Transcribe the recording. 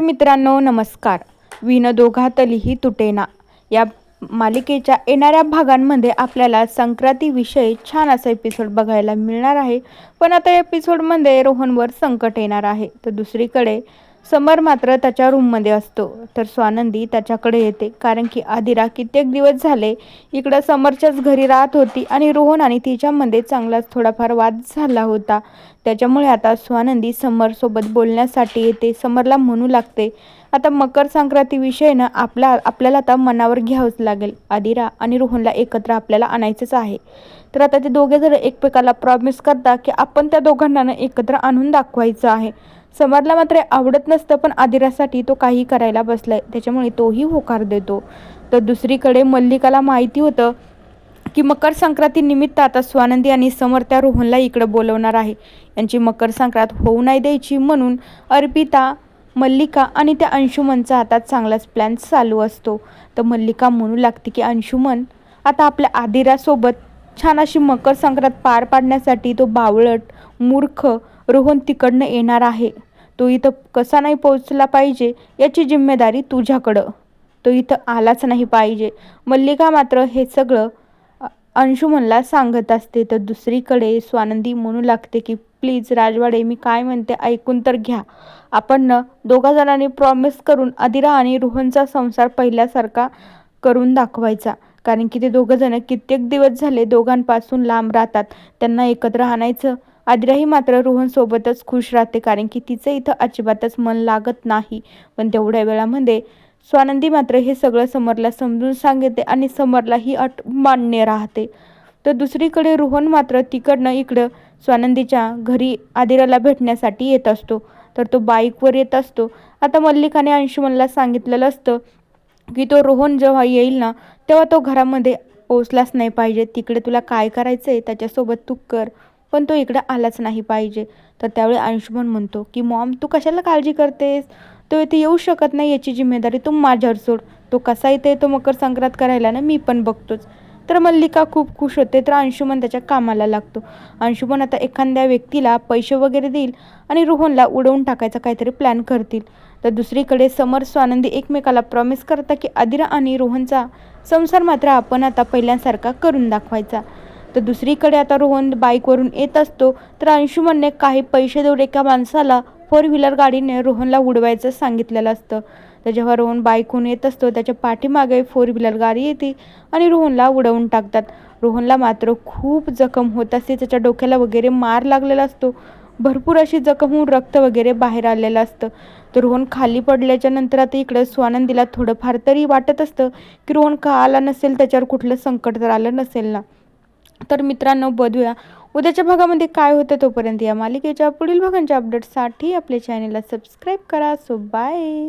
मित्रांनो नमस्कार. विण दोघातलीही तुटेना या मालिकेच्या येणाऱ्या भागांमध्ये आपल्याला संक्रांतीविषयी छान असा एपिसोड बघायला मिळणार आहे. पण आता या एपिसोडमध्ये रोहनवर संकट येणार आहे. तर दुसरीकडे समर मात्र त्याच्या रूममध्ये असतो. तर स्वानंदी त्याच्याकडे येते, कारण की आदिरा कित्येक दिवस झाले इकडं समरच्याच घरी राहत होती आणि रोहन आणि तिच्यामध्ये चांगलाच थोडाफार वाद झाला होता. त्याच्यामुळे आता स्वानंदी समरसोबत बोलण्यासाठी येते. समरला म्हणू लागते, आता मकर संक्रांतीविषयीनं आपल्याला आता मनावर घ्यावंच लागेल. आदिरा आणि रोहनला एकत्र आपल्याला आणायचंच आहे. तर आता ते दोघे जण एकमेकाला प्रॉमिस करतात की आपण त्या दोघांना एकत्र आणून दाखवायचं आहे. समरला मात्र आवडत नसतं, पण आदिरासाठी तो काही करायला बसलाय, त्याच्यामुळे तोही होकार देतो. तर दुसरीकडे मल्लिकाला माहिती होतं की मकर संक्रांती निमित्त आता स्वानंदी आणि समर त्या रोहनला इकडं बोलवणार आहे. यांची मकर संक्रांत होऊ नाही द्यायची म्हणून अर्पिता, मल्लिका आणि त्या अंशुमनचा आता चांगलाच प्लॅन चालू असतो. तर मल्लिका म्हणू लागते की अंशुमन आता आपल्या आदिरासोबत छान अशी मकर संक्रांत पार पाडण्यासाठी तो बावळट मूर्ख रोहन तिकडनं येणार आहे. तो इथं कसा नाही पोहोचला पाहिजे याची जिम्मेदारी तुझ्याकडं. तो इथं आलाच नाही पाहिजे. मल्लिका मात्र हे सगळं अंशुमनला सांगत असते. तर दुसरीकडे स्वानंदी म्हणू लागते की प्लीज राजवाडे, मी काय म्हणते ऐकून तर घ्या. आपण दोघा जणांनी प्रॉमिस करून आदिरा आणि रोहनचा संसार पहिल्यासारखा करून दाखवायचा, कारण की ते दोघं जण कित्येक दिवस झाले दोघांपासून लांब राहतात. त्यांना एकत्र आणायचं. आदिराही मात्र रोहनसोबतच खुश राहते, कारण की तिचं इथं अजिबातच मन लागत नाही. पण तेवढ्या वेळामध्ये स्वानंदी मात्र हे सगळं समरला समजून सांगते आणि समरला ही अट मान्य राहते. तर दुसरीकडे रोहन मात्र तिकडनं इकडं स्वानंदीच्या घरी आदिराला भेटण्यासाठी येत असतो. तर तो बाईकवर येत असतो. आता मल्लिकाने अंशुमनला सांगितलेलं असतं की तो रोहन जेव्हा येईल ना, तेव्हा तो घरामध्ये पोचलाच नाही पाहिजे. तिकडे तुला काय करायचं आहे त्याच्यासोबत तू कर, पण तो इकडे आलाच नाही पाहिजे. तर त्यावेळी अंशुमन म्हणतो की मॉम, तू कशाला काळजी करतेस? तो इथे येऊ शकत नाही, याची जिम्मेदारी तू माझ्यावर सोड. तो कसा इथे तो मकर संक्रांत करायला ना, मी पण बघतोच. तर मल्लिका खूप खुश होते. तर अंशुमन त्याच्या कामाला लागतो. अंशुमन आता एखाद्या व्यक्तीला पैसे वगैरे देईल आणि रोहनला उडवून टाकायचा काहीतरी प्लॅन करतील. तर दुसरीकडे समर स्वानंदी एकमेकाला प्रॉमिस करतात की आदिरा आणि रोहनचा संसार मात्र आपण आता पहिल्यासारखा करून दाखवायचा. तर दुसरीकडे आता रोहन बाईकवरून येत असतो. तर अंशुमनने काही पैसे देऊन एका माणसाला 4 व्हीलर गाडीने रोहनला उडवायचं सांगितलेलं असतं. तर जेव्हा रोहन बाईकहून येत असतो, त्याच्या पाठीमागे 4 व्हीलर गाडी येते आणि रोहनला उडवून टाकतात. रोहनला मात्र खूप जखम होत असते. त्याच्या डोक्याला वगैरे मार लागलेला असतो. भरपूर अशी जखम होऊन रक्त वगैरे बाहेर आलेलं असतं. तर रोहन खाली पडल्याच्या नंतर आता इकडं स्वानंदीला थोडंफार तरी वाटत असतं की रोहन का आला नसेल, त्याच्यावर कुठलं संकट तर आलं नसेल ना. तर मित्रांनो, बघूया उद्याच्या भागामध्ये काय होतं. तोपर्यंत या मालिकेच्या पुढील भागांच्या अपडेट्ससाठी आपल्या चॅनलला सबस्क्राईब करा. So bye.